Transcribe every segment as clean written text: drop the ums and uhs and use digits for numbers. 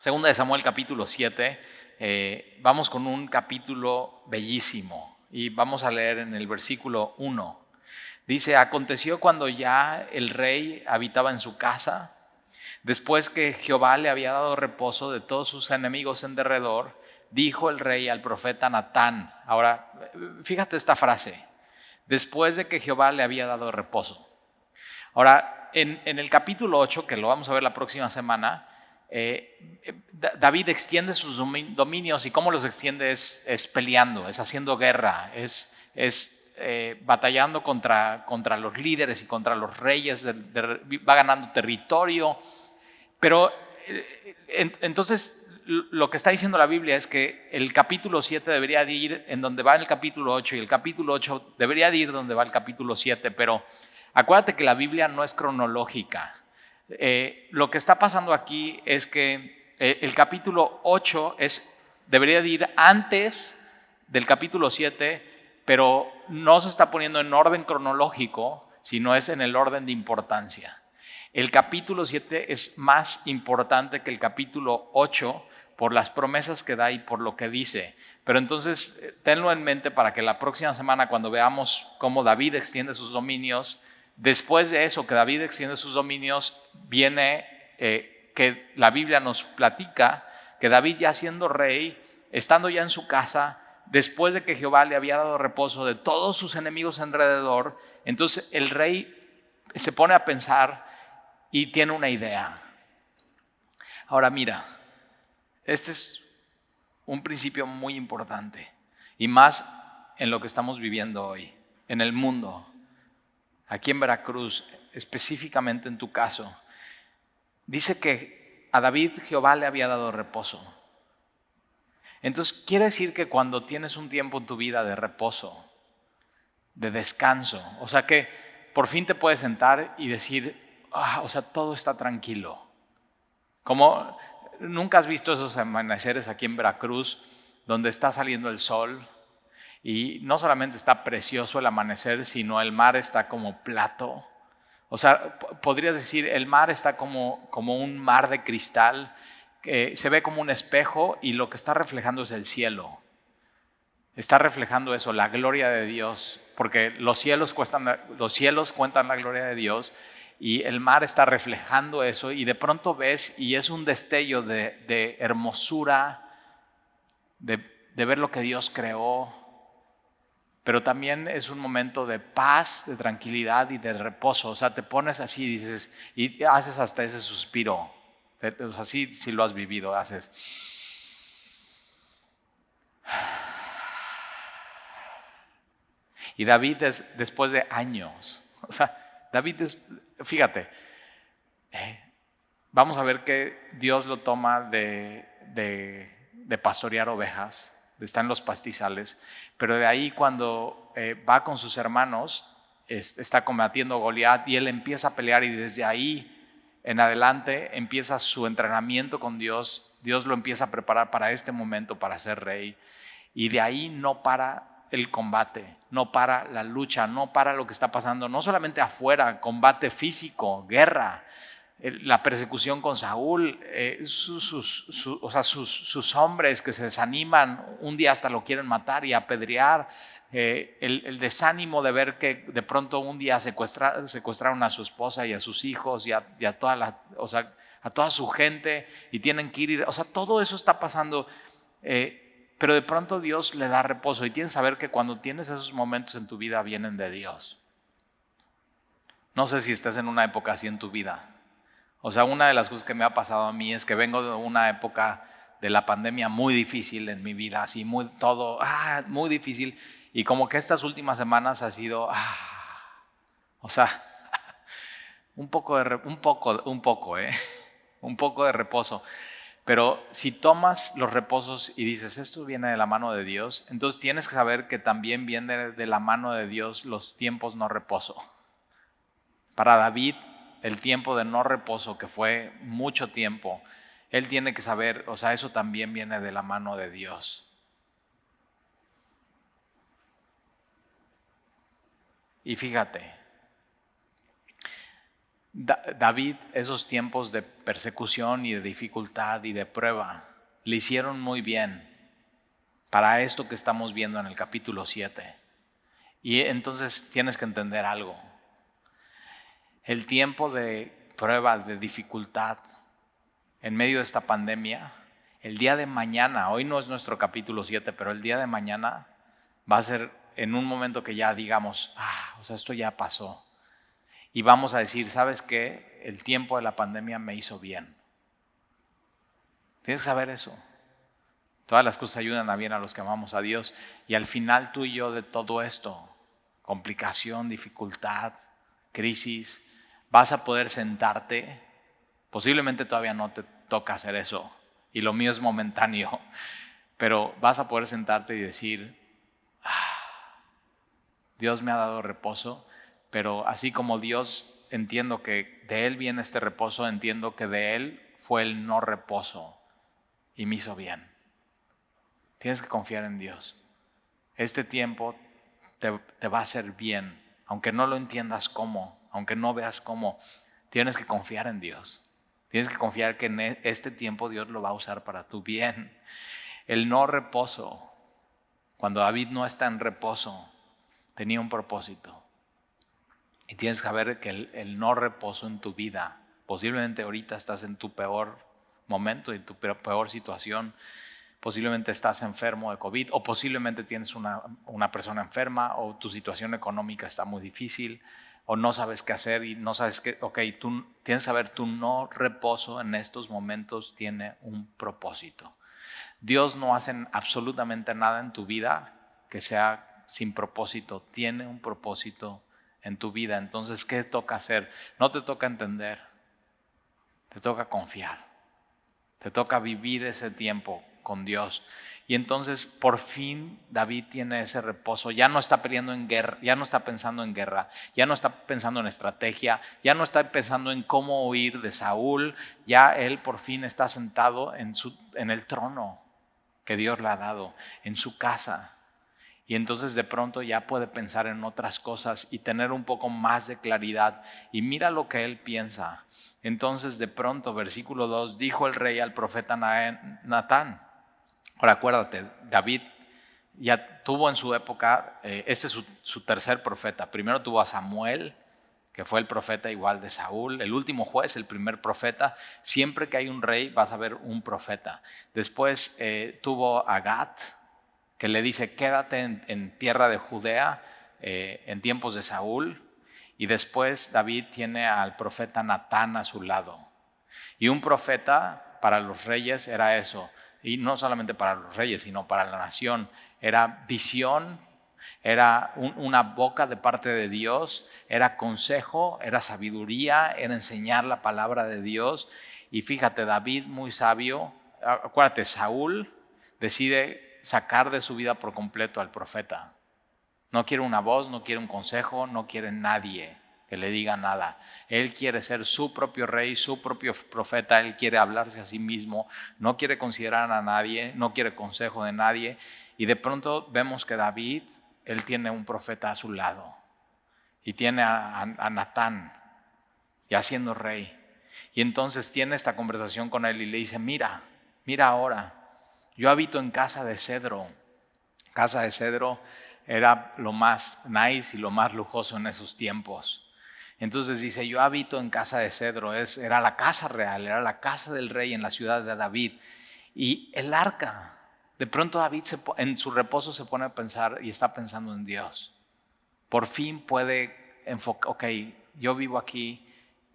Segunda de Samuel capítulo 7, vamos con un capítulo bellísimo y vamos a leer en el versículo 1. Dice: aconteció cuando ya el rey habitaba en su casa, después que Jehová le había dado reposo de todos sus enemigos en derredor, dijo el rey al profeta Natán. Ahora, fíjate esta frase: después de que Jehová le había dado reposo. Ahora, en el capítulo 8, que lo vamos a ver la próxima semana, David extiende sus dominios, y cómo los extiende es peleando, es haciendo guerra, es batallando contra los líderes y contra los reyes, va ganando territorio. Pero entonces lo que está diciendo la Biblia es que el capítulo 7 debería de ir en donde va el capítulo 8 y el capítulo 8 debería de ir donde va el capítulo 7, pero acuérdate que la Biblia no es cronológica. Lo que está pasando aquí es que el capítulo 8 debería de ir antes del capítulo 7, pero no se está poniendo en orden cronológico, sino es en el orden de importancia. El capítulo 7 es más importante que el capítulo 8 por las promesas que da y por lo que dice. Pero entonces tenlo en mente para que la próxima semana, cuando veamos cómo David extiende sus dominios, después de eso que David extiende sus dominios, viene que la Biblia nos platica que David, ya siendo rey, estando ya en su casa, después de que Jehová le había dado reposo de todos sus enemigos alrededor, entonces el rey se pone a pensar y tiene una idea. Ahora mira, este es un principio muy importante, y más en lo que estamos viviendo hoy, en el mundo. Aquí en Veracruz, específicamente en tu caso, dice que a David Jehová le había dado reposo. Entonces quiere decir que cuando tienes un tiempo en tu vida de reposo, de descanso, o sea que por fin te puedes sentar y decir, o sea, todo está tranquilo. Como nunca has visto esos amaneceres aquí en Veracruz donde está saliendo el sol y no solamente está precioso el amanecer, sino el mar está como plato. O sea, podrías decir, el mar está como un mar de cristal, que se ve como un espejo y lo que está reflejando es el cielo. Está reflejando eso, la gloria de Dios, porque los cielos cuentan la gloria de Dios, y el mar está reflejando eso, y de pronto ves y es un destello de hermosura, de ver lo que Dios creó. Pero también es un momento de paz, de tranquilidad y de reposo. O sea, te pones así, dices, y haces hasta ese suspiro. O sea, sí lo has vivido, haces. Y David después de años, o sea, fíjate, vamos a ver que Dios lo toma de pastorear ovejas, de estar en los pastizales, pero de ahí cuando va con sus hermanos, está combatiendo a Goliat y él empieza a pelear, y desde ahí en adelante empieza su entrenamiento con Dios. Dios lo empieza a preparar para este momento, para ser rey, y de ahí no para el combate, no para la lucha, no para lo que está pasando, no solamente afuera, combate físico, guerra, la persecución con Saúl, sus hombres que se desaniman, un día hasta lo quieren matar y apedrear, el desánimo de ver que de pronto un día secuestraron a su esposa y a sus hijos y a toda su gente, y tienen que ir, o sea, todo eso está pasando, pero de pronto Dios le da reposo, y tienes que saber que cuando tienes esos momentos en tu vida vienen de Dios. No sé si estás en una época así en tu vida. O sea, una de las cosas que me ha pasado a mí es que vengo de una época de la pandemia muy difícil en mi vida, así muy difícil, y como que estas últimas semanas ha sido, o sea, un poco de reposo. Pero si tomas los reposos y dices, esto viene de la mano de Dios, entonces tienes que saber que también viene de la mano de Dios los tiempos no reposo. Para David, el tiempo de no reposo, que fue mucho tiempo, él tiene que saber, o sea, eso también viene de la mano de Dios. Y fíjate, David, esos tiempos de persecución y de dificultad y de prueba, le hicieron muy bien para esto que estamos viendo en el capítulo 7. Y entonces tienes que entender algo. El tiempo de prueba, de dificultad, en medio de esta pandemia, el día de mañana, hoy no es nuestro capítulo 7, pero el día de mañana va a ser en un momento que ya digamos, esto ya pasó. Y vamos a decir, ¿sabes qué? El tiempo de la pandemia me hizo bien. Tienes que saber eso. Todas las cosas ayudan a bien a los que amamos a Dios. Y al final tú y yo de todo esto, complicación, dificultad, crisis, vas a poder sentarte. Posiblemente todavía no te toca hacer eso. Y lo mío es momentáneo. Pero vas a poder sentarte y decir, Dios me ha dado reposo. Pero así como Dios, entiendo que de Él viene este reposo, entiendo que de Él fue el no reposo y me hizo bien. Tienes que confiar en Dios. Este tiempo te va a hacer bien, aunque no lo entiendas cómo, aunque no veas cómo, tienes que confiar en Dios. Tienes que confiar que en este tiempo Dios lo va a usar para tu bien. El no reposo, cuando David no está en reposo, tenía un propósito. Y tienes que saber que el no reposo en tu vida, posiblemente ahorita estás en tu peor momento, en tu peor situación, posiblemente estás enfermo de COVID o posiblemente tienes una persona enferma o tu situación económica está muy difícil o no sabes qué hacer y no sabes qué, tú tienes que saber, tu no reposo en estos momentos tiene un propósito. Dios no hace absolutamente nada en tu vida que sea sin propósito, tiene un propósito en tu vida. Entonces, ¿qué toca hacer? No te toca entender, te toca confiar, te toca vivir ese tiempo con Dios. Y entonces por fin David tiene ese reposo, ya no está peleando en guerra, ya no está pensando en guerra, ya no está pensando en estrategia, ya no está pensando en cómo huir de Saúl, ya él por fin está sentado en el trono que Dios le ha dado, en su casa. Y entonces de pronto ya puede pensar en otras cosas y tener un poco más de claridad. Y mira lo que él piensa. Entonces de pronto, versículo 2, dijo el rey al profeta Natán. Ahora acuérdate, David ya tuvo en su época, este es su tercer profeta. Primero tuvo a Samuel, que fue el profeta igual de Saúl, el último juez, el primer profeta. Siempre que hay un rey vas a ver un profeta. Después tuvo a Gad, que le dice, quédate en tierra de Judea en tiempos de Saúl. Y después David tiene al profeta Natán a su lado. Y un profeta para los reyes era eso. Y no solamente para los reyes, sino para la nación. Era visión, era una boca de parte de Dios, era consejo, era sabiduría, era enseñar la palabra de Dios. Y fíjate, David, muy sabio, acuérdate, Saúl decide sacar de su vida por completo al profeta. No quiere una voz, no quiere un consejo, no quiere nadie que le diga nada. Él quiere ser su propio rey, su propio profeta, él quiere hablarse a sí mismo, no quiere considerar a nadie, no quiere consejo de nadie. Y de pronto vemos que David, él tiene un profeta a su lado y tiene a Natán ya siendo rey. Y entonces tiene esta conversación con él y le dice, mira ahora, yo habito en casa de cedro. Casa de cedro era lo más nice y lo más lujoso en esos tiempos. Entonces dice, yo habito en casa de cedro, era la casa real, era la casa del rey en la ciudad de David. Y el arca, de pronto David en su reposo se pone a pensar y está pensando en Dios. Por fin puede enfocar, yo vivo aquí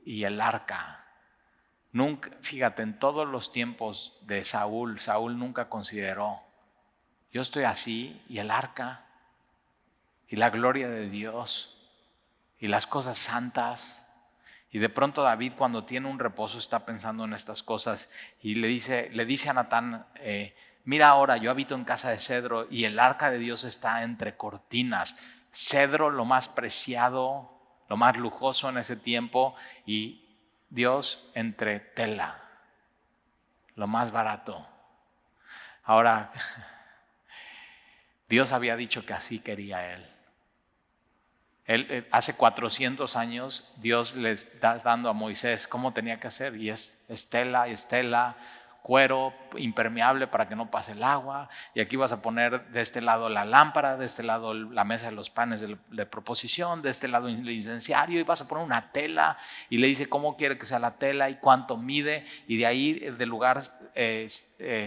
y el arca. Nunca, fíjate, en todos los tiempos de Saúl nunca consideró, yo estoy así y el arca y la gloria de Dios y las cosas santas. Y de pronto David, cuando tiene un reposo, está pensando en estas cosas y le dice a Natán, mira ahora, yo habito en casa de cedro y el arca de Dios está entre cortinas. Cedro, lo más preciado, lo más lujoso en ese tiempo, y Dios entre tela, lo más barato. Ahora, Dios había dicho que así quería Él. Hace 400 años Dios le está dando a Moisés cómo tenía que hacer, y es estela, cuero impermeable para que no pase el agua, y aquí vas a poner de este lado la lámpara, de este lado la mesa de los panes de proposición, de este lado el incenciario, y vas a poner una tela, y le dice cómo quiere que sea la tela y cuánto mide, y de ahí del lugar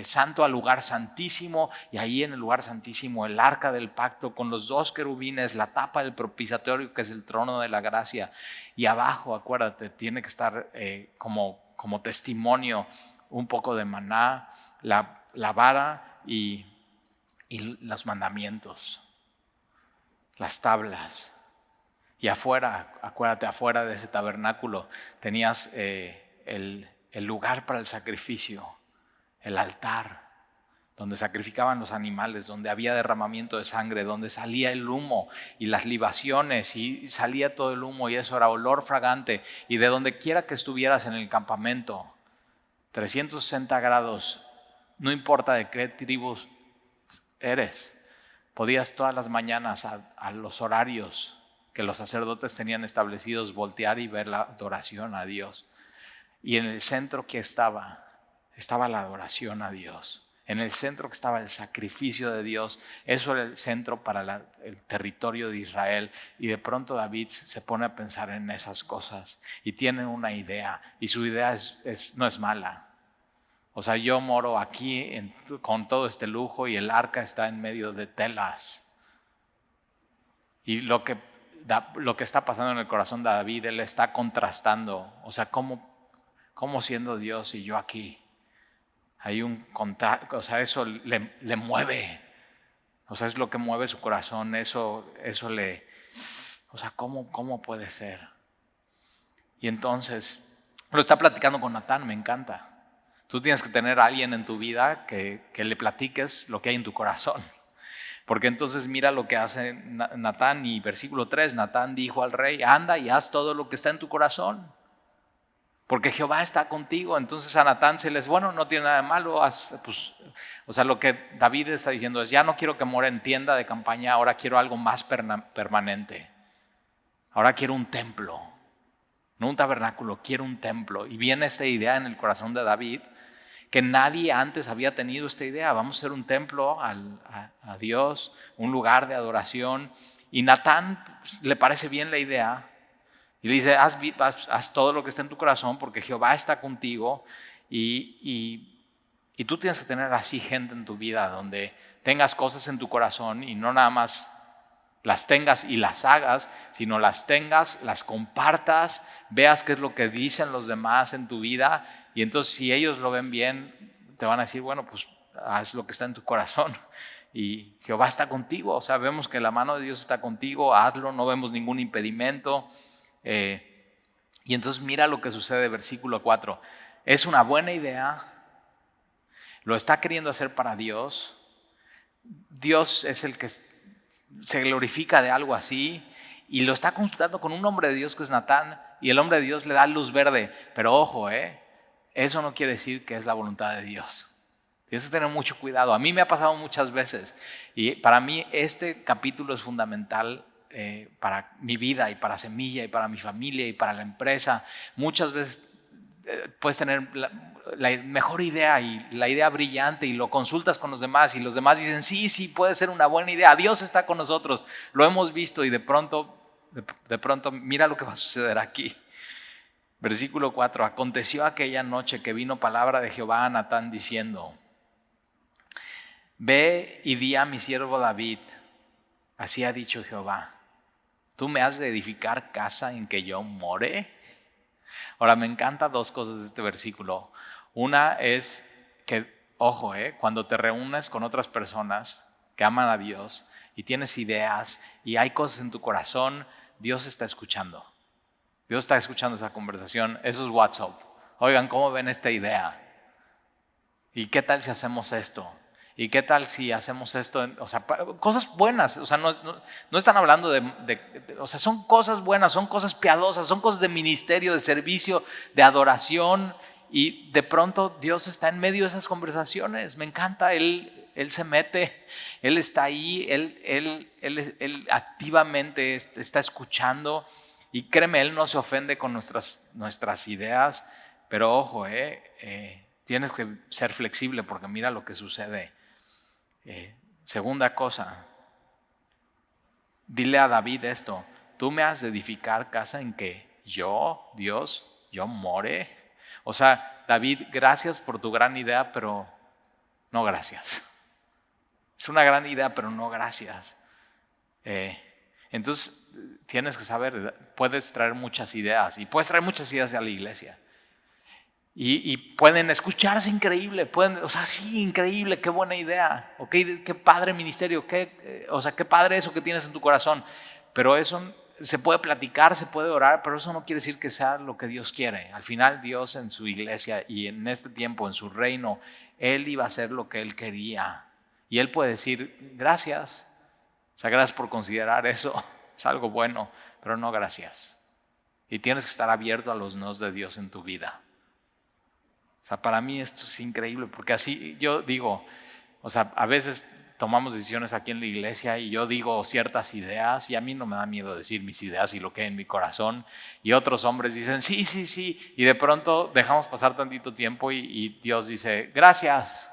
santo al lugar santísimo, y ahí en el lugar santísimo el arca del pacto con los 2 querubines, la tapa del propiciatorio que es el trono de la gracia, y abajo, acuérdate, tiene que estar como testimonio un poco de maná, la vara y los mandamientos, las tablas. Y afuera, acuérdate, afuera de ese tabernáculo tenías el lugar para el sacrificio, el altar, donde sacrificaban los animales, donde había derramamiento de sangre, donde salía el humo y las libaciones, y salía todo el humo, y eso era olor fragante. Y de donde quiera que estuvieras en el campamento, 360 grados, no importa de qué tribus eres, podías todas las mañanas a los horarios que los sacerdotes tenían establecidos voltear y ver la adoración a Dios. Y en el centro que estaba la adoración a Dios. En el centro que estaba el sacrificio de Dios. Eso era el centro para el territorio de Israel. Y de pronto David se pone a pensar en esas cosas y tiene una idea, y su idea no es mala. O sea, yo moro aquí con todo este lujo, y el arca está en medio de telas. Y lo que está pasando en el corazón de David, él está contrastando. O sea, ¿cómo siendo Dios y yo aquí? Hay un contraste, o sea, eso le mueve. O sea, es lo que mueve su corazón. Eso o sea, ¿cómo puede ser? Y entonces lo está platicando con Natán, me encanta. Tú tienes que tener a alguien en tu vida que le platiques lo que hay en tu corazón. Porque entonces mira lo que hace Natán, y versículo 3, Natán dijo al rey: anda y haz todo lo que está en tu corazón, porque Jehová está contigo. Entonces a Natán bueno, no tiene nada de malo, o sea, lo que David está diciendo es: ya no quiero que muera en tienda de campaña, ahora quiero algo más permanente. Ahora quiero un templo, no un tabernáculo, quiero un templo. Y viene esta idea en el corazón de David, que nadie antes había tenido esta idea. Vamos a hacer un templo a Dios, un lugar de adoración. Y Natán le parece bien la idea y le dice: haz todo lo que está en tu corazón, porque Jehová está contigo. Y tú tienes que tener así gente en tu vida, donde tengas cosas en tu corazón y no nada más las tengas y las hagas, sino las tengas, las compartas, veas qué es lo que dicen los demás en tu vida, y entonces si ellos lo ven bien, te van a decir: bueno, pues haz lo que está en tu corazón y Jehová está contigo. O sea, vemos que la mano de Dios está contigo, hazlo, no vemos ningún impedimento. Y entonces mira lo que sucede, versículo 4. Es una buena idea, lo está queriendo hacer para Dios. Dios es el que se glorifica de algo así, y lo está consultando con un hombre de Dios que es Natán, y el hombre de Dios le da luz verde. Pero ojo, eso no quiere decir que es la voluntad de Dios. Tienes que tener mucho cuidado. A mí me ha pasado muchas veces, y para mí este capítulo es fundamental para mi vida y para Semilla y para mi familia y para la empresa. Muchas veces puedes tener la mejor idea y la idea brillante, y lo consultas con los demás, y los demás dicen: sí, puede ser una buena idea, Dios está con nosotros, lo hemos visto. Y de pronto mira lo que va a suceder aquí. Versículo 4. Aconteció aquella noche que vino palabra de Jehová a Natán diciendo: ve y di a mi siervo David, así ha dicho Jehová, ¿tú me has de edificar casa en que yo more? Ahora, me encantan 2 cosas de este versículo. Una es que, ojo, cuando te reúnes con otras personas que aman a Dios y tienes ideas y hay cosas en tu corazón, Dios está escuchando. Dios está escuchando esa conversación, esos WhatsApp. Oigan, ¿cómo ven esta idea? ¿Y qué tal si hacemos esto? ¿Y qué tal si hacemos esto? O sea, cosas buenas. O sea, no están hablando o sea, son cosas buenas, son cosas piadosas, son cosas de ministerio, de servicio, de adoración. Y de pronto Dios está en medio de esas conversaciones. Me encanta. Él Él se mete, Él está ahí, Él activamente está escuchando. Y créeme, Él no se ofende con nuestras ideas, pero ojo, tienes que ser flexible porque mira lo que sucede. Segunda cosa, dile a David esto: tú me has de edificar casa en que yo, Dios, yo more. O sea, David, gracias por tu gran idea, pero no gracias. Es una gran idea, pero no gracias. Entonces tienes que saber, puedes traer muchas ideas y puedes traer muchas ideas a la iglesia. Y pueden escucharse increíble, o sea, sí, increíble, qué buena idea, okay, qué padre ministerio, qué padre eso que tienes en tu corazón. Pero eso se puede platicar, se puede orar, pero eso no quiere decir que sea lo que Dios quiere. Al final Dios en su iglesia y en este tiempo, en su reino, Él iba a hacer lo que Él quería. Y Él puede decir gracias, o sea, gracias por considerar eso, es algo bueno, pero no gracias. Y tienes que estar abierto a los nos de Dios en tu vida. O sea, para mí esto es increíble, porque así yo digo, o sea, a veces tomamos decisiones aquí en la iglesia y yo digo ciertas ideas y a mí no me da miedo decir mis ideas y lo que hay en mi corazón, y otros hombres dicen sí, sí, sí, y de pronto dejamos pasar tantito tiempo y Dios dice gracias,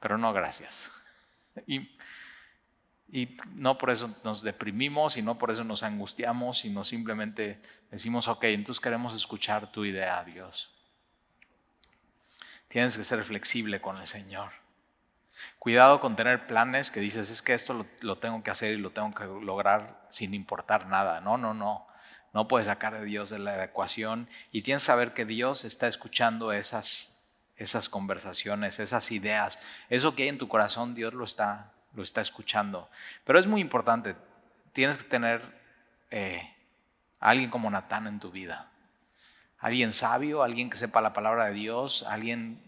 pero no gracias. Y no por eso nos deprimimos y no por eso nos angustiamos, sino simplemente decimos ok, entonces queremos escuchar tu idea, Dios. Tienes que ser flexible con el Señor. Cuidado con tener planes que dices, es que esto lo tengo que hacer y lo tengo que lograr sin importar nada. No. No puedes sacar a Dios de la ecuación y tienes que saber que Dios está escuchando esas conversaciones, esas ideas. Eso que hay en tu corazón, Dios lo está escuchando. Pero es muy importante, tienes que tener a alguien como Natán en tu vida. Alguien sabio, alguien que sepa la palabra de Dios,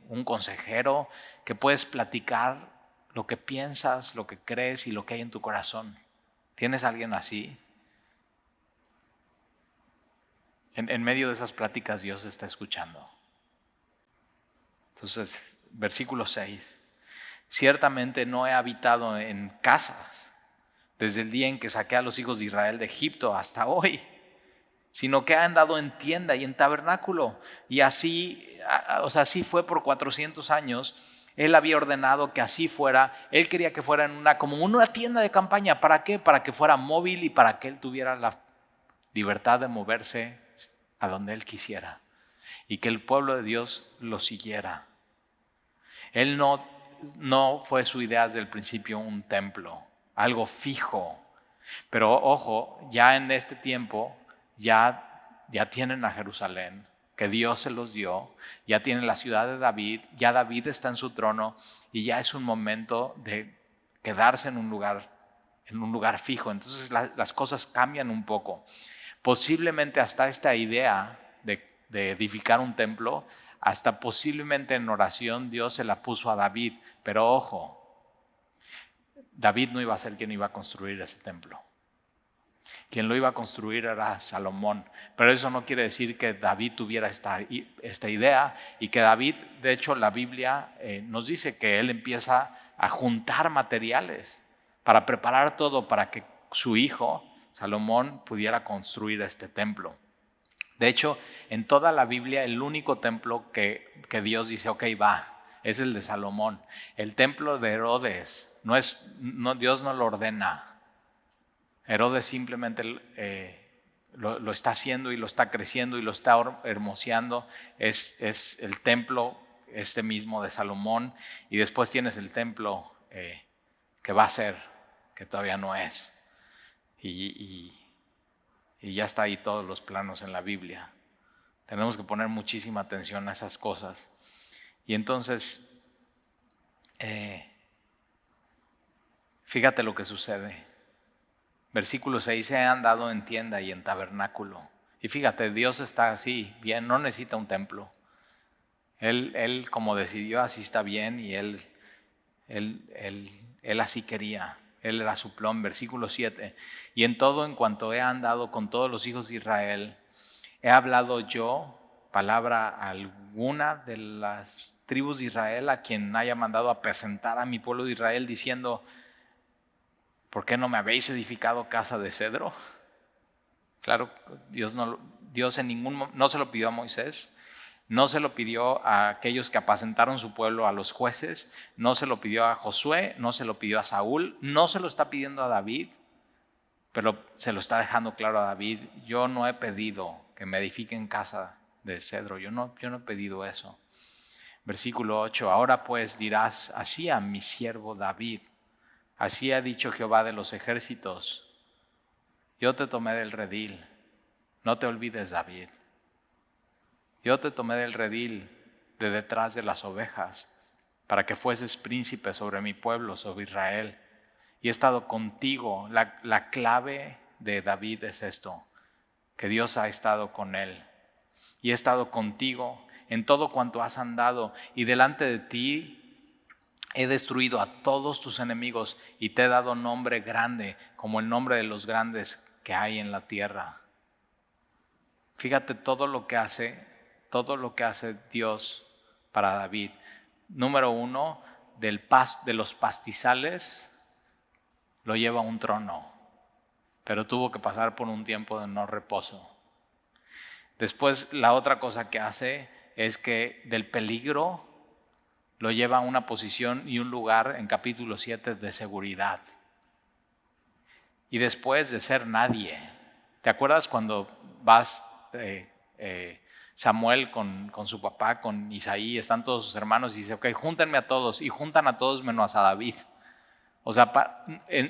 un consejero, que puedes platicar lo que piensas, lo que crees y lo que hay en tu corazón. ¿Tienes a alguien así? En medio de esas pláticas Dios está escuchando. Entonces, versículo 6. Ciertamente no he habitado en casas desde el día en que saqué a los hijos de Israel de Egipto hasta hoy, sino que ha andado en tienda y en tabernáculo. Y así, así fue por 400 años. Él había ordenado que así fuera. Él quería que fuera como una tienda de campaña. ¿Para qué? Para que fuera móvil y para que él tuviera la libertad de moverse a donde él quisiera. Y que el pueblo de Dios lo siguiera. Él no fue su idea desde el principio un templo, algo fijo. Pero ojo, ya en este tiempo ya tienen a Jerusalén, que Dios se los dio, ya tienen la ciudad de David, ya David está en su trono y ya es un momento de quedarse en un lugar fijo. Entonces las cosas cambian un poco. Posiblemente hasta esta idea de edificar un templo, hasta posiblemente en oración Dios se la puso a David, pero ojo, David no iba a ser quien iba a construir ese templo. Quien lo iba a construir era Salomón, pero eso no quiere decir que David tuviera esta idea y que David, de hecho la Biblia nos dice que él empieza a juntar materiales para preparar todo para que su hijo Salomón pudiera construir este templo. De hecho, en toda la Biblia el único templo que Dios dice, ok, va, es el de Salomón. El templo de Herodes, Dios no lo ordena. Herodes simplemente lo está haciendo y lo está creciendo y lo está hermoseando. Es el templo este mismo de Salomón, y después tienes el templo que va a ser, que todavía no es. Y ya está ahí todos los planos en la Biblia. Tenemos que poner muchísima atención a esas cosas. Y entonces, fíjate lo que sucede. Versículo 6, he andado en tienda y en tabernáculo. Y fíjate, Dios está así, bien, no necesita un templo. Él como decidió, así está bien, y él así quería. Él era su plan. Versículo 7, en cuanto he andado con todos los hijos de Israel, he hablado yo palabra a alguna de las tribus de Israel a quien haya mandado a apacentar a mi pueblo de Israel diciendo: ¿por qué no me habéis edificado casa de cedro? Claro, Dios no se lo pidió a Moisés, no se lo pidió a aquellos que apacentaron su pueblo, a los jueces, no se lo pidió a Josué, no se lo pidió a Saúl, no se lo está pidiendo a David, pero se lo está dejando claro a David: yo no he pedido que me edifiquen casa de cedro, yo no he pedido eso. Versículo 8: ahora pues dirás así a mi siervo David: así ha dicho Jehová de los ejércitos, yo te tomé del redil, no te olvides, David. Yo te tomé del redil, de detrás de las ovejas, para que fueses príncipe sobre mi pueblo, sobre Israel. Y he estado contigo. La clave de David es esto: que Dios ha estado con él. Y he estado contigo en todo cuanto has andado, y delante de ti he destruido a todos tus enemigos, y te he dado nombre grande, como el nombre de los grandes que hay en la tierra. Fíjate todo lo que hace Dios para David. Número 1, de los pastizales lo lleva a un trono, pero tuvo que pasar por un tiempo de no reposo. Después, la otra cosa que hace es que del peligro lo lleva a una posición y un lugar en capítulo 7 de seguridad. Y después de ser nadie. ¿Te acuerdas cuando vas Samuel con su papá, con Isaí, están todos sus hermanos y dice: ok, júntenme a todos, y juntan a todos menos a David? O sea,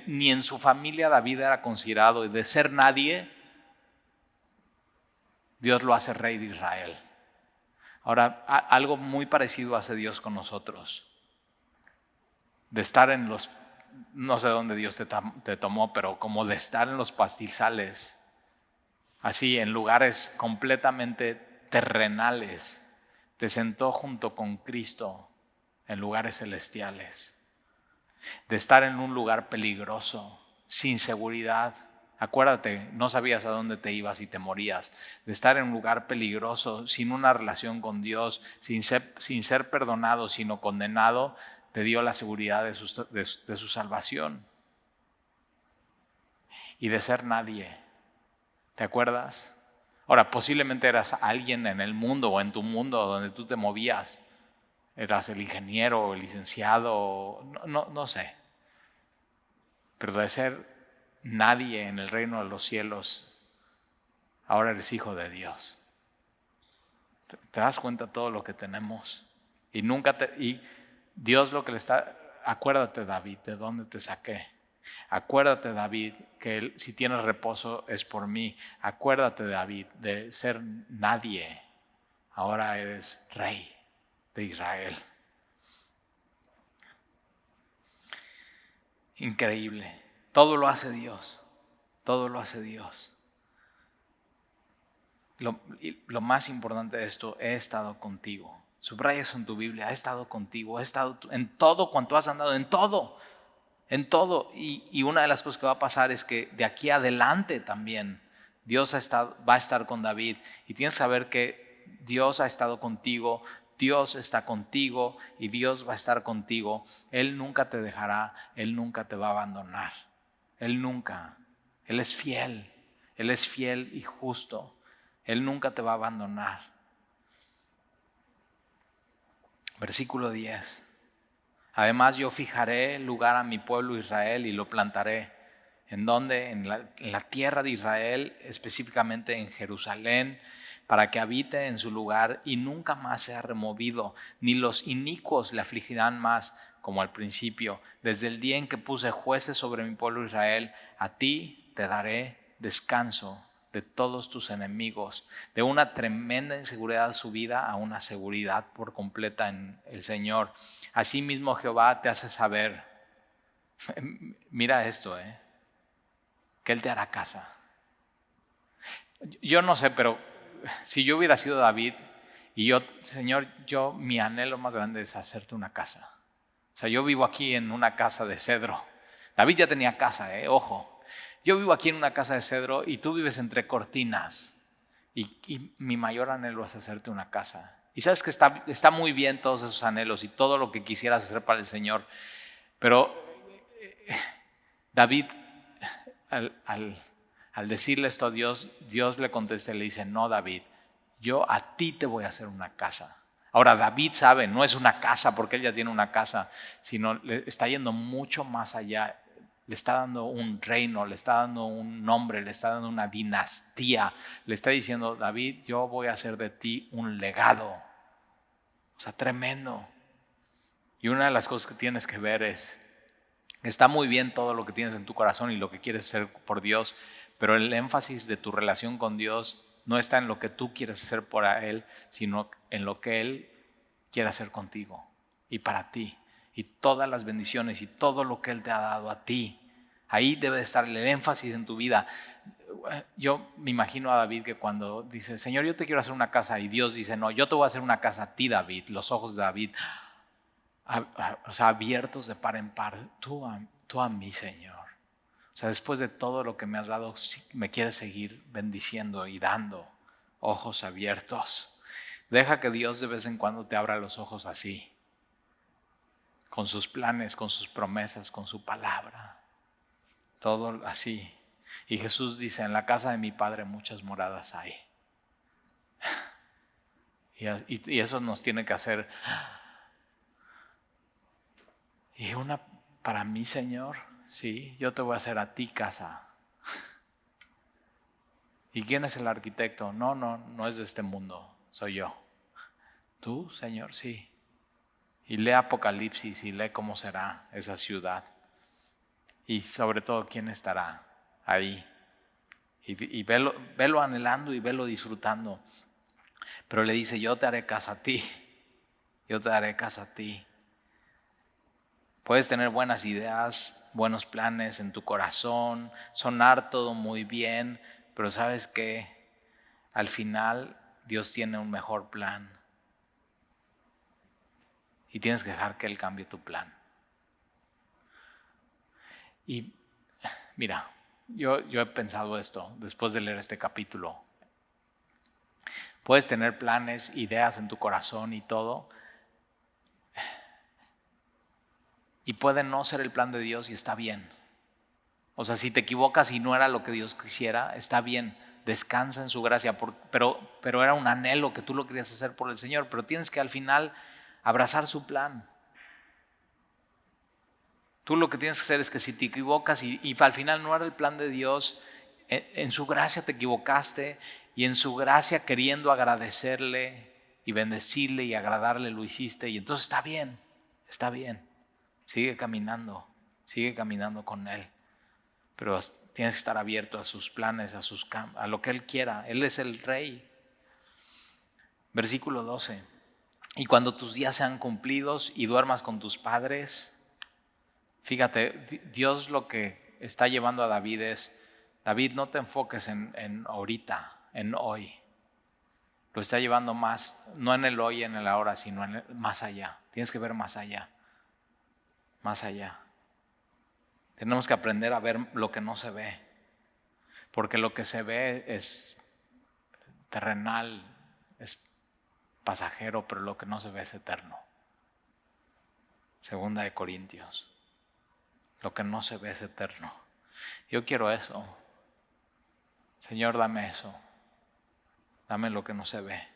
ni en su familia David era considerado, y de ser nadie, Dios lo hace rey de Israel. Ahora, algo muy parecido hace Dios con nosotros. De estar en los, no sé dónde Dios te tomó, pero como de estar en los pastizales, así en lugares completamente terrenales, te sentó junto con Cristo en lugares celestiales. De estar en un lugar peligroso, sin seguridad. Acuérdate, no sabías a dónde te ibas y te morías. De estar en un lugar peligroso, sin una relación con Dios, sin ser perdonado, sino condenado, te dio la seguridad de su salvación. Y de ser nadie. ¿Te acuerdas? Ahora, posiblemente eras alguien en el mundo o en tu mundo donde tú te movías. Eras el ingeniero, el licenciado, no sé. Pero de ser nadie en el reino de los cielos, ahora eres hijo de Dios. ¿Te das cuenta de todo lo que tenemos? Y Dios lo que le está... Acuérdate, David, de dónde te saqué. Acuérdate, David, que si tienes reposo es por mí. Acuérdate, David, de ser nadie. Ahora eres rey de Israel. Increíble. Todo lo hace Dios. Todo lo hace Dios. Lo más importante de esto: he estado contigo. Subraya eso en tu Biblia: he estado contigo, he estado en todo cuanto has andado, en todo. En todo. Y una de las cosas que va a pasar es que de aquí adelante también Dios va a estar con David. Y tienes que saber que Dios ha estado contigo, Dios está contigo y Dios va a estar contigo. Él nunca te dejará, Él nunca te va a abandonar. Él nunca. Él es fiel y justo. Él nunca te va a abandonar. Versículo 10. Además, yo fijaré lugar a mi pueblo Israel y lo plantaré. ¿En dónde? En la tierra de Israel, específicamente en Jerusalén, para que habite en su lugar y nunca más sea removido, ni los inicuos le afligirán más como al principio. Desde el día en que puse jueces sobre mi pueblo Israel, a ti te daré descanso de todos tus enemigos, de una tremenda inseguridad subida a una seguridad por completa en el Señor. Asimismo Jehová te hace saber, mira esto, que Él te hará casa. Yo no sé, pero si yo hubiera sido David y yo, Señor, mi anhelo más grande es hacerte una casa. O sea, yo vivo aquí en una casa de cedro. David ya tenía casa, ojo. Yo vivo aquí en una casa de cedro y tú vives entre cortinas. y mi mayor anhelo es hacerte una casa. Y sabes que está muy bien todos esos anhelos y todo lo que quisieras hacer para el Señor, pero David, al decirle esto a Dios, Dios le contesta y le dice: no, David, yo a ti te voy a hacer una casa. Ahora David sabe, no es una casa porque él ya tiene una casa, sino le está yendo mucho más allá. Le está dando un reino, le está dando un nombre, le está dando una dinastía. Le está diciendo: David, yo voy a hacer de ti un legado. O sea, tremendo. Y una de las cosas que tienes que ver es, está muy bien todo lo que tienes en tu corazón y lo que quieres hacer por Dios, pero el énfasis de tu relación con Dios no está en lo que tú quieres hacer por Él, sino en lo que Él quiere hacer contigo y para ti. Y todas las bendiciones y todo lo que Él te ha dado a ti. Ahí debe de estar el énfasis en tu vida. Yo me imagino a David que cuando dice: Señor, yo te quiero hacer una casa, y Dios dice: no, yo te voy a hacer una casa a ti, David. Los ojos de David, o sea, abiertos de par en par. Tú a mí, Señor. O sea, después de todo lo que me has dado, me quieres seguir bendiciendo y dando. Ojos abiertos. Deja que Dios de vez en cuando te abra los ojos así, con sus planes, con sus promesas, con su palabra. Todo así. Y Jesús dice: en la casa de mi Padre muchas moradas hay. Y eso nos tiene que hacer. Y una para mí, Señor, sí, yo te voy a hacer a ti casa. ¿Y quién es el arquitecto? No es de este mundo, soy yo. ¿Tú, Señor? Sí. Y lee Apocalipsis y lee cómo será esa ciudad. Y sobre todo, quién estará ahí. Y velo anhelando y velo disfrutando. Pero le dice: yo te haré casa a ti. Yo te haré casa a ti. Puedes tener buenas ideas, buenos planes en tu corazón, sonar todo muy bien, pero ¿sabes qué? Al final Dios tiene un mejor plan. Y tienes que dejar que Él cambie tu plan. Y mira, yo he pensado esto después de leer este capítulo. Puedes tener planes, ideas en tu corazón y todo, y puede no ser el plan de Dios y está bien. O sea, si te equivocas y no era lo que Dios quisiera, está bien. Descansa en su gracia, pero era un anhelo que tú lo querías hacer por el Señor, pero tienes que al final abrazar su plan. Tú lo que tienes que hacer es que si te equivocas y al final no era el plan de Dios, en su gracia te equivocaste, y en su gracia, queriendo agradecerle y bendecirle y agradarle, lo hiciste, y entonces está bien. Sigue caminando con Él. Pero tienes que estar abierto a sus planes, a lo que Él quiera. Él es el Rey. Versículo 12. Y cuando tus días sean cumplidos y duermas con tus padres. Fíjate, Dios lo que está llevando a David es: David, no te enfoques en ahorita, en hoy. Lo está llevando más, no en el hoy, en el ahora, sino en más allá. Tienes que ver más allá. Más allá. Tenemos que aprender a ver lo que no se ve, porque lo que se ve es terrenal, es pasajero, pero lo que no se ve es eterno. Segunda de Corintios. Lo que no se ve es eterno. Yo quiero eso. Señor, dame eso. Dame lo que no se ve.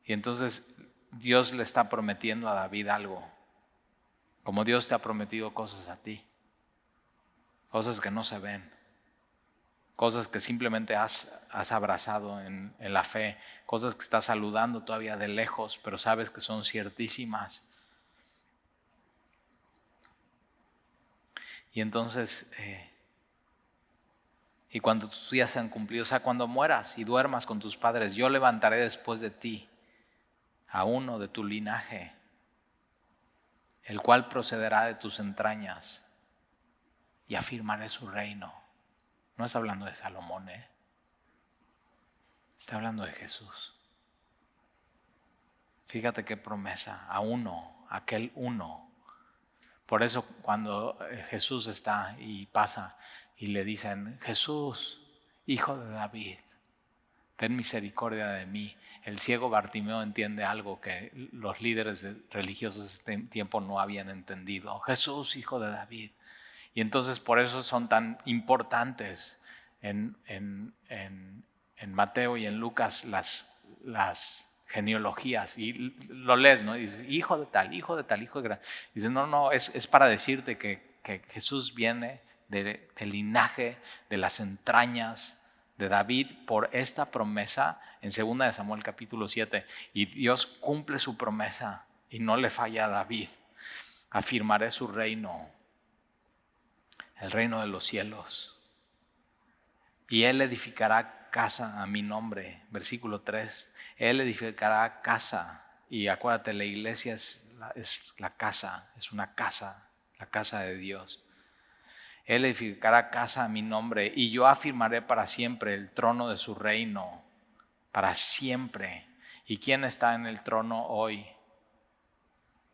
Y entonces Dios le está prometiendo a David algo, como Dios te ha prometido cosas a ti. Cosas que no se ven, cosas que simplemente has abrazado en la fe, cosas que estás saludando todavía de lejos, pero sabes que son ciertísimas. Y entonces, y cuando tus días sean cumplidos, o sea, cuando mueras y duermas con tus padres, yo levantaré después de ti a uno de tu linaje, el cual procederá de tus entrañas, y afirmaré su reino. No está hablando de Salomón, está hablando de Jesús. Fíjate qué promesa, a uno, aquel uno. Por eso cuando Jesús está y pasa y le dicen: Jesús, hijo de David, ten misericordia de mí. El ciego Bartimeo entiende algo que los líderes religiosos de este tiempo no habían entendido. Jesús, hijo de David. Y entonces por eso son tan importantes en Mateo y en Lucas las genealogías. Y lo lees, ¿no? Y dices, hijo de tal, hijo de tal, hijo de tal. Dice, no, es para decirte que Jesús viene del linaje, de las entrañas de David por esta promesa en 2 de Samuel capítulo 7. Y Dios cumple su promesa y no le falla a David. Afirmaré su reino, el reino de los cielos. Y él edificará casa a mi nombre. Versículo 3. Él edificará casa. Y acuérdate, la iglesia es la casa, es una casa, la casa de Dios. Él edificará casa a mi nombre y yo afirmaré para siempre el trono de su reino, para siempre. ¿Y quién está en el trono hoy?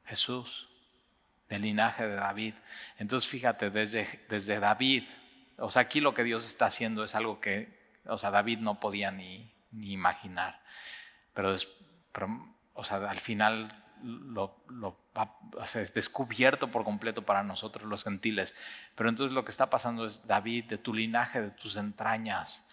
Jesús, del linaje de David. Entonces fíjate, desde David, o sea, aquí lo que Dios está haciendo es algo que, o sea, David no podía ni imaginar, pero o sea, al final es descubierto por completo para nosotros los gentiles. Pero entonces lo que está pasando es, David, de tu linaje, de tus entrañas,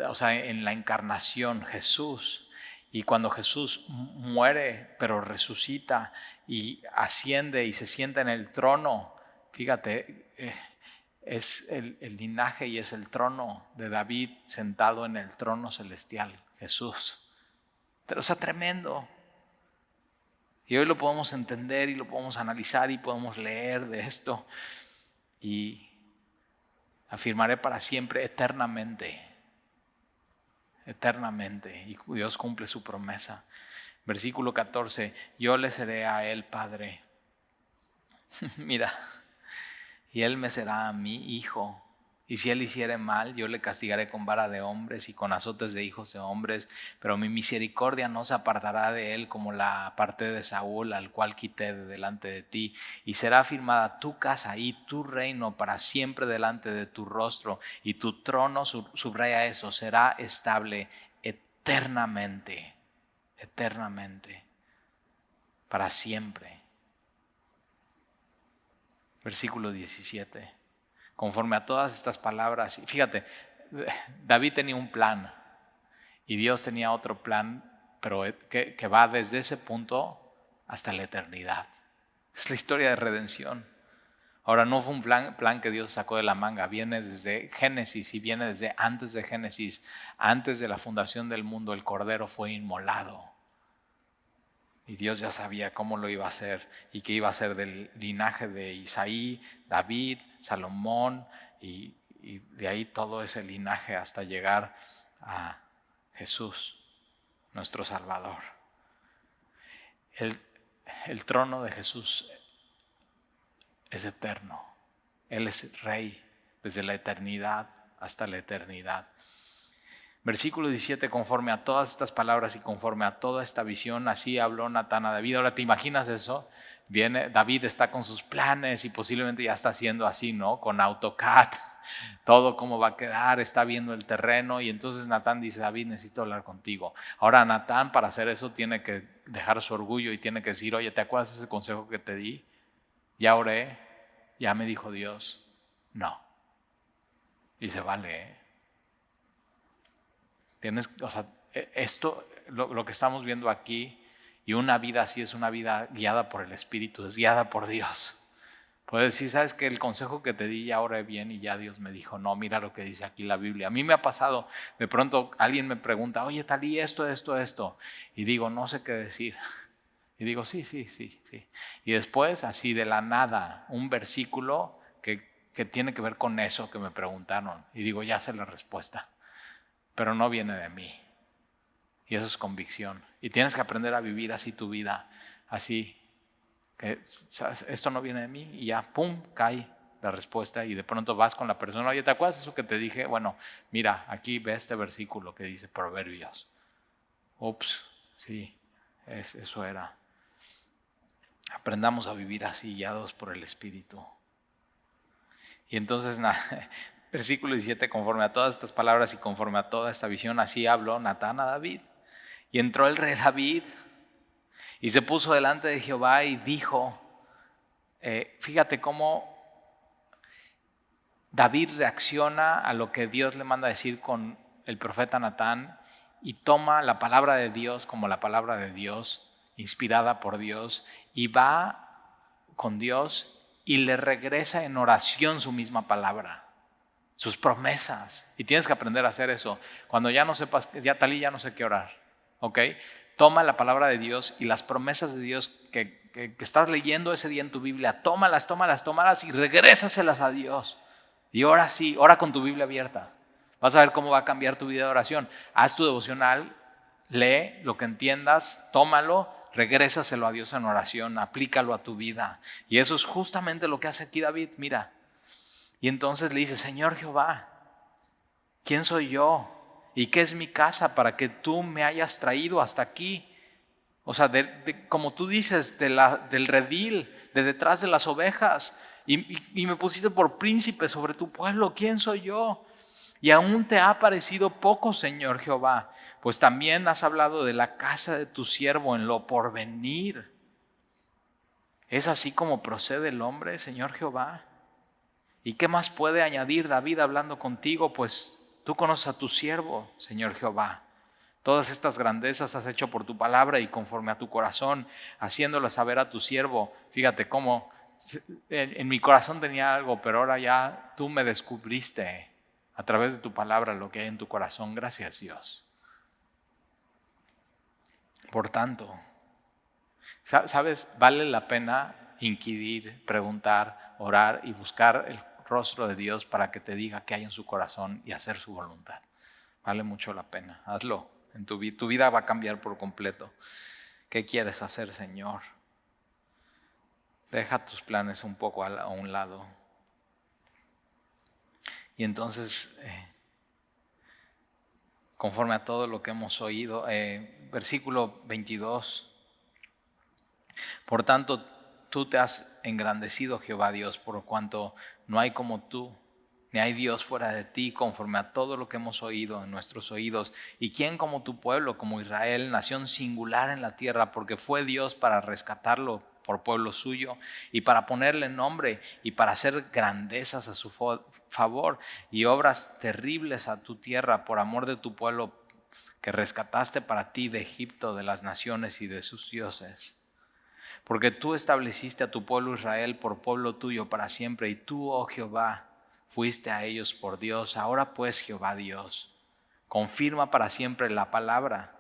o sea, en la encarnación, Jesús. Y cuando Jesús muere, pero resucita y asciende y se sienta en el trono, fíjate, es el linaje y es el trono de David sentado en el trono celestial, Jesús. O sea, tremendo. Y hoy lo podemos entender y lo podemos analizar y podemos leer de esto. Y afirmaré para siempre, eternamente. Eternamente. Y Dios cumple su promesa. Versículo 14. Yo le seré a él padre. Mira. Y él me será a mí hijo. Y si él hiciere mal, yo le castigaré con vara de hombres y con azotes de hijos de hombres. Pero mi misericordia no se apartará de él como la aparté de Saúl, al cual quité de delante de ti. Y será afirmada tu casa y tu reino para siempre delante de tu rostro. Y tu trono, subraya eso, será estable eternamente. Eternamente. Para siempre. Versículo 17. Conforme a todas estas palabras, fíjate, David tenía un plan y Dios tenía otro plan, pero que va desde ese punto hasta la eternidad. Es la historia de redención. Ahora, no fue un plan que Dios sacó de la manga, viene desde Génesis y viene desde antes de Génesis. Antes de la fundación del mundo, el Cordero fue inmolado. Y Dios ya sabía cómo lo iba a hacer y que iba a ser del linaje de Isaí, David, Salomón y de ahí todo ese linaje hasta llegar a Jesús, nuestro Salvador. El trono de Jesús es eterno. Él es Rey desde la eternidad hasta la eternidad. Versículo 17, conforme a todas estas palabras y conforme a toda esta visión, así habló Natán a David. Ahora, ¿te imaginas eso? David está con sus planes y posiblemente ya está haciendo así, ¿no? Con AutoCAD, todo cómo va a quedar, está viendo el terreno y entonces Natán dice, David, necesito hablar contigo. Ahora Natán, para hacer eso, tiene que dejar su orgullo y tiene que decir, oye, ¿te acuerdas de ese consejo que te di? Ya oré, ya me dijo Dios, no. Y se vale, ¿eh? O sea, esto, lo que estamos viendo aquí, y una vida así es una vida guiada por el Espíritu, es guiada por Dios. Puedes decir, sabes que el consejo que te di ya oré bien y ya Dios me dijo, no, mira lo que dice aquí la Biblia. A mí me ha pasado, de pronto alguien me pregunta, oye, Talí, esto, y digo, no sé qué decir. Y digo, sí. Y después, así de la nada, un versículo que tiene que ver con eso que me preguntaron. Y digo, ya sé la respuesta. Pero no viene de mí. Y eso es convicción. Y tienes que aprender a vivir así tu vida, así, que ¿sabes? Esto no viene de mí y ya, pum, cae la respuesta y de pronto vas con la persona, oye, ¿te acuerdas de eso que te dije? Bueno, mira, aquí ve este versículo que dice Proverbios. Ups, sí, eso era. Aprendamos a vivir así, guiados por el Espíritu. Y entonces Versículo 17, conforme a todas estas palabras y conforme a toda esta visión, así habló Natán a David. Y entró el rey David y se puso delante de Jehová y dijo, fíjate cómo David reacciona a lo que Dios le manda decir con el profeta Natán y toma la palabra de Dios como la palabra de Dios, inspirada por Dios, y va con Dios y le regresa en oración su misma palabra, sus promesas. Y tienes que aprender a hacer eso. Cuando ya no sepas, ya tal y ya no sé qué orar, ¿ok? Toma la palabra de Dios y las promesas de Dios que estás leyendo ese día en tu Biblia, tómalas y regrésaselas a Dios. Y ora sí, ora con tu Biblia abierta. Vas a ver cómo va a cambiar tu vida de oración. Haz tu devocional, lee lo que entiendas, tómalo, regrésaselo a Dios en oración, aplícalo a tu vida. Y eso es justamente lo que hace aquí David, mira. Y entonces le dice, Señor Jehová, ¿quién soy yo? ¿Y qué es mi casa para que tú me hayas traído hasta aquí? O sea, como tú dices, del redil, de detrás de las ovejas. Y me pusiste por príncipe sobre tu pueblo. ¿Quién soy yo? Y aún te ha parecido poco, Señor Jehová, pues también has hablado de la casa de tu siervo en lo porvenir. ¿Es así como procede el hombre, Señor Jehová? ¿Y qué más puede añadir David hablando contigo? Pues tú conoces a tu siervo, Señor Jehová. Todas estas grandezas has hecho por tu palabra y conforme a tu corazón, haciéndolo saber a tu siervo. Fíjate cómo en mi corazón tenía algo, pero ahora ya tú me descubriste a través de tu palabra lo que hay en tu corazón. Gracias, Dios. Por tanto, ¿sabes? Vale la pena inquirir, preguntar, orar y buscar el rostro de Dios para que te diga qué hay en su corazón y hacer su voluntad. Vale mucho la pena. Hazlo. Tu vida va a cambiar por completo. ¿Qué quieres hacer, Señor? Deja tus planes un poco a un lado. Y entonces, conforme a todo lo que hemos oído, versículo 22. Por tanto, tú te has engrandecido, Jehová Dios, por cuanto no hay como tú, ni hay Dios fuera de ti, conforme a todo lo que hemos oído en nuestros oídos. ¿Y quién como tu pueblo, como Israel, nación singular en la tierra? Porque fue Dios para rescatarlo por pueblo suyo y para ponerle nombre y para hacer grandezas a su favor y obras terribles a tu tierra por amor de tu pueblo que rescataste para ti de Egipto, de las naciones y de sus dioses. Porque tú estableciste a tu pueblo Israel por pueblo tuyo para siempre, y tú, oh Jehová, fuiste a ellos por Dios. Ahora pues, Jehová Dios, confirma para siempre la palabra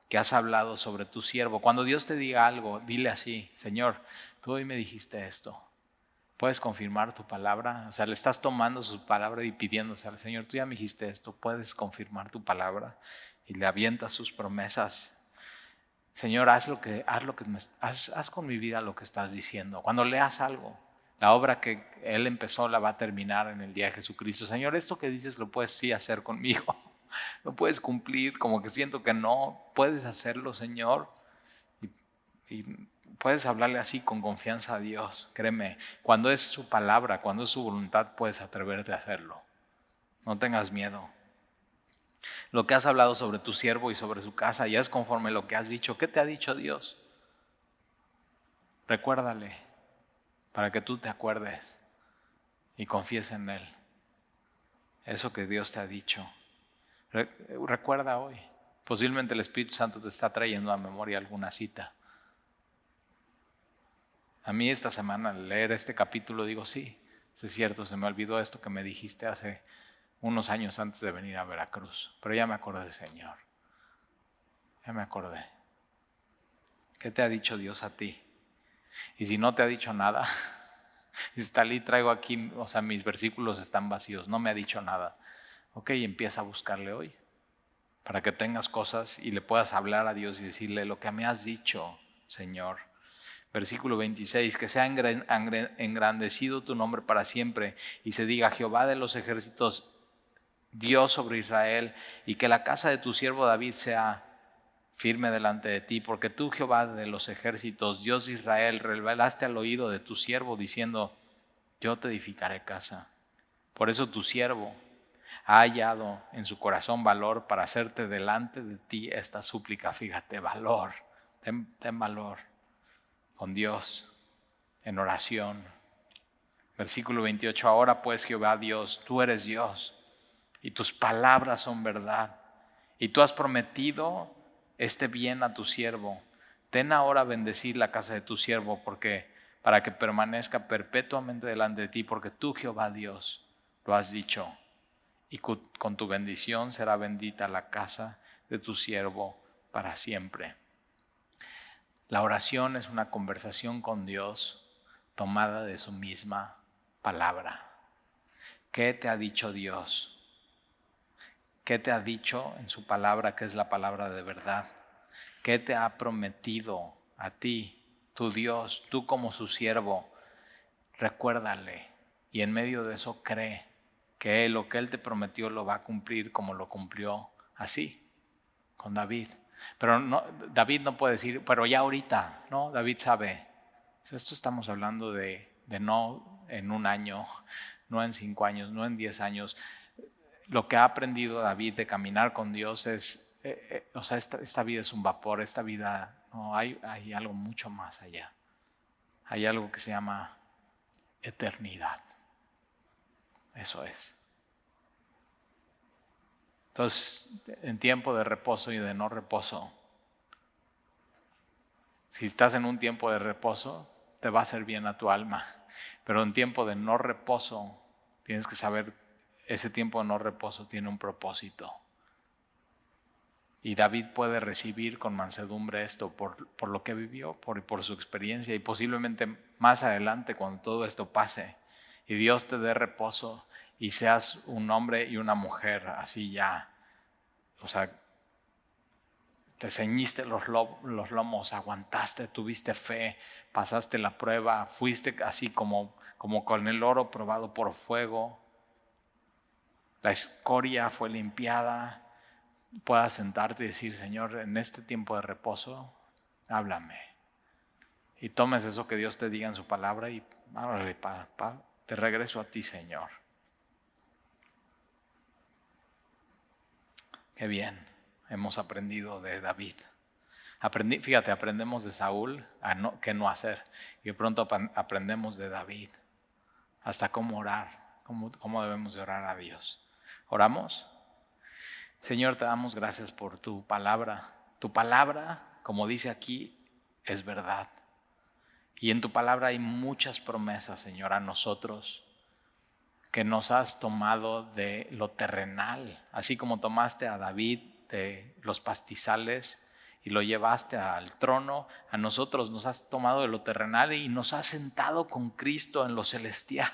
que has hablado sobre tu siervo. Cuando Dios te diga algo, dile así: Señor, tú hoy me dijiste esto. ¿Puedes confirmar tu palabra? O sea, le estás tomando su palabra y pidiéndose al Señor: tú ya me dijiste esto, ¿puedes confirmar tu palabra? Y le avientas sus promesas. Señor, haz con mi vida lo que estás diciendo. Cuando leas algo, la obra que Él empezó la va a terminar en el día de Jesucristo. Señor, esto que dices lo puedes sí hacer conmigo. Lo puedes cumplir, como que siento que no. Puedes hacerlo, Señor. Y puedes hablarle así con confianza a Dios. Créeme, cuando es su palabra, cuando es su voluntad, puedes atreverte a hacerlo. No tengas miedo. Lo que has hablado sobre tu siervo y sobre su casa ya es conforme a lo que has dicho. ¿Qué te ha dicho Dios? Recuérdale para que tú te acuerdes y confíes en Él. Eso que Dios te ha dicho. Recuerda hoy. Posiblemente el Espíritu Santo te está trayendo a memoria alguna cita. A mí esta semana al leer este capítulo digo: sí, es cierto, se me olvidó esto que me dijiste hace unos años antes de venir a Veracruz. Pero ya me acordé, Señor. Ya me acordé. ¿Qué te ha dicho Dios a ti? Y si no te ha dicho nada, está ahí, traigo aquí, o sea, mis versículos están vacíos, no me ha dicho nada. Ok, empieza a buscarle hoy, para que tengas cosas y le puedas hablar a Dios y decirle: lo que me has dicho, Señor. Versículo 26, que sea engrandecido tu nombre para siempre y se diga: Jehová de los ejércitos, Dios sobre Israel, y que la casa de tu siervo David sea firme delante de ti, porque tú, Jehová de los ejércitos, Dios de Israel, revelaste al oído de tu siervo diciendo: yo te edificaré casa Por eso tu siervo ha hallado en su corazón valor para hacerte delante de ti esta súplica. Fíjate, valor, ten valor con Dios en oración. Versículo 28, ahora pues Jehová Dios, tú eres Dios y tus palabras son verdad. Y tú has prometido este bien a tu siervo. Ten ahora bendecir la casa de tu siervo para que permanezca perpetuamente delante de ti, porque tú, Jehová Dios, lo has dicho. Y con tu bendición será bendita la casa de tu siervo para siempre. La oración es una conversación con Dios tomada de su misma palabra. ¿Qué te ha dicho Dios? ¿Qué te ha dicho en su palabra, que es la palabra de verdad? ¿Qué te ha prometido a ti, tu Dios, tú como su siervo? Recuérdale y en medio de eso cree que lo que Él te prometió lo va a cumplir como lo cumplió así con David. Pero no, David no puede decir, pero ya ahorita, no, David sabe. Esto estamos hablando de no en un año, no en 5 años, no en 10 años. Lo que ha aprendido David de caminar con Dios es, esta vida es un vapor, esta vida, no, hay algo mucho más allá. Hay algo que se llama eternidad. Eso es. Entonces, en tiempo de reposo y de no reposo, si estás en un tiempo de reposo, te va a hacer bien a tu alma. Pero en tiempo de no reposo, tienes que saber, ese tiempo de no reposo tiene un propósito. Y David puede recibir con mansedumbre esto por lo que vivió, por su experiencia, y posiblemente más adelante cuando todo esto pase y Dios te dé reposo y seas un hombre y una mujer así ya, o sea, te ceñiste los lomos, aguantaste, tuviste fe, pasaste la prueba, fuiste así como con el oro probado por fuego, la escoria fue limpiada, puedas sentarte y decir, Señor, en este tiempo de reposo, háblame. Y tomes eso que Dios te diga en su palabra y órale, te regreso a ti, Señor. Qué bien, hemos aprendido de David. Fíjate, aprendemos de Saúl a qué no hacer. Y de pronto aprendemos de David hasta cómo orar, cómo debemos de orar a Dios. ¿Oramos? Señor, te damos gracias por tu palabra. Tu palabra, como dice aquí, es verdad. Y en tu palabra hay muchas promesas, Señor, a nosotros, que nos has tomado de lo terrenal, así como tomaste a David de los pastizales y lo llevaste al trono. A nosotros nos has tomado de lo terrenal y nos has sentado con Cristo en lo celestial.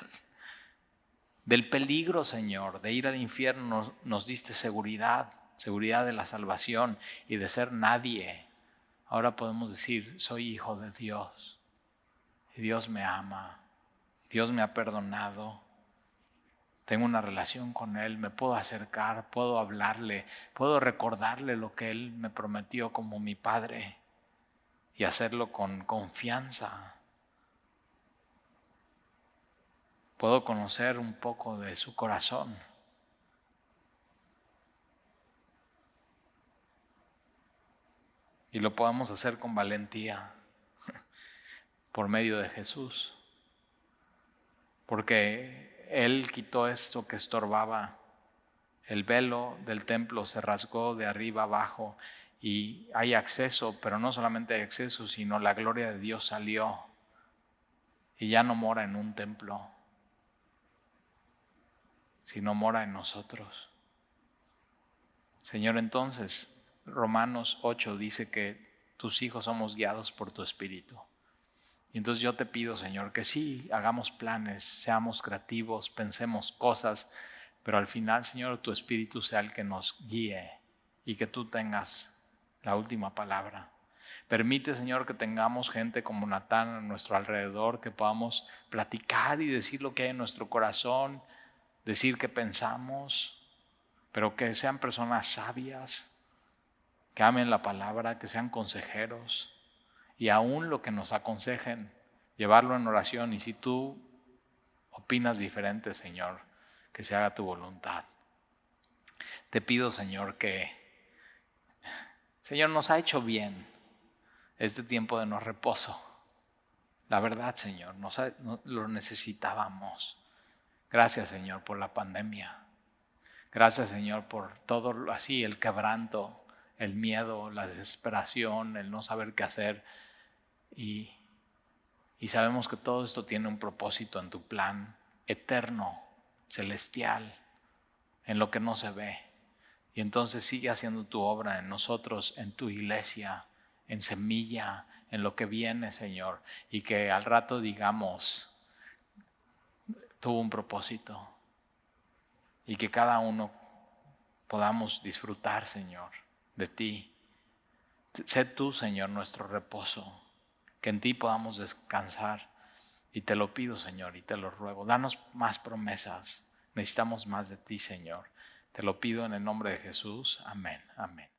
Del peligro, Señor, de ir al infierno nos diste seguridad de la salvación y de ser nadie. Ahora podemos decir, soy hijo de Dios y Dios me ama, Dios me ha perdonado, tengo una relación con Él, me puedo acercar, puedo hablarle, puedo recordarle lo que Él me prometió como mi Padre y hacerlo con confianza. Puedo conocer un poco de su corazón. Y lo podemos hacer con valentía por medio de Jesús. Porque Él quitó esto que estorbaba. El velo del templo se rasgó de arriba abajo y hay acceso, pero no solamente hay acceso, sino la gloria de Dios salió y ya no mora en un templo, sino mora en nosotros. Señor, entonces, Romanos 8 dice que tus hijos somos guiados por tu Espíritu. Y entonces yo te pido, Señor, que sí hagamos planes, seamos creativos, pensemos cosas, pero al final, Señor, tu Espíritu sea el que nos guíe y que tú tengas la última palabra. Permite, Señor, que tengamos gente como Natán a nuestro alrededor, que podamos platicar y decir lo que hay en nuestro corazón, decir qué pensamos, pero que sean personas sabias, que amen la palabra, que sean consejeros y aún lo que nos aconsejen, llevarlo en oración. Y si tú opinas diferente, Señor, que se haga tu voluntad. Te pido, Señor, Señor, nos ha hecho bien este tiempo de no reposo. La verdad, Señor, lo necesitábamos. Gracias, Señor, por la pandemia. Gracias, Señor, por todo así, el quebranto, el miedo, la desesperación, el no saber qué hacer. Y sabemos que todo esto tiene un propósito en tu plan eterno, celestial, en lo que no se ve. Y entonces sigue haciendo tu obra en nosotros, en tu iglesia, en Semilla, en lo que viene, Señor. Y que al rato digamos, tuvo un propósito. Y que cada uno podamos disfrutar, Señor, de ti. Sé tú, Señor, nuestro reposo. Que en ti podamos descansar. Y te lo pido, Señor, y te lo ruego. Danos más promesas. Necesitamos más de ti, Señor. Te lo pido en el nombre de Jesús. Amén. Amén.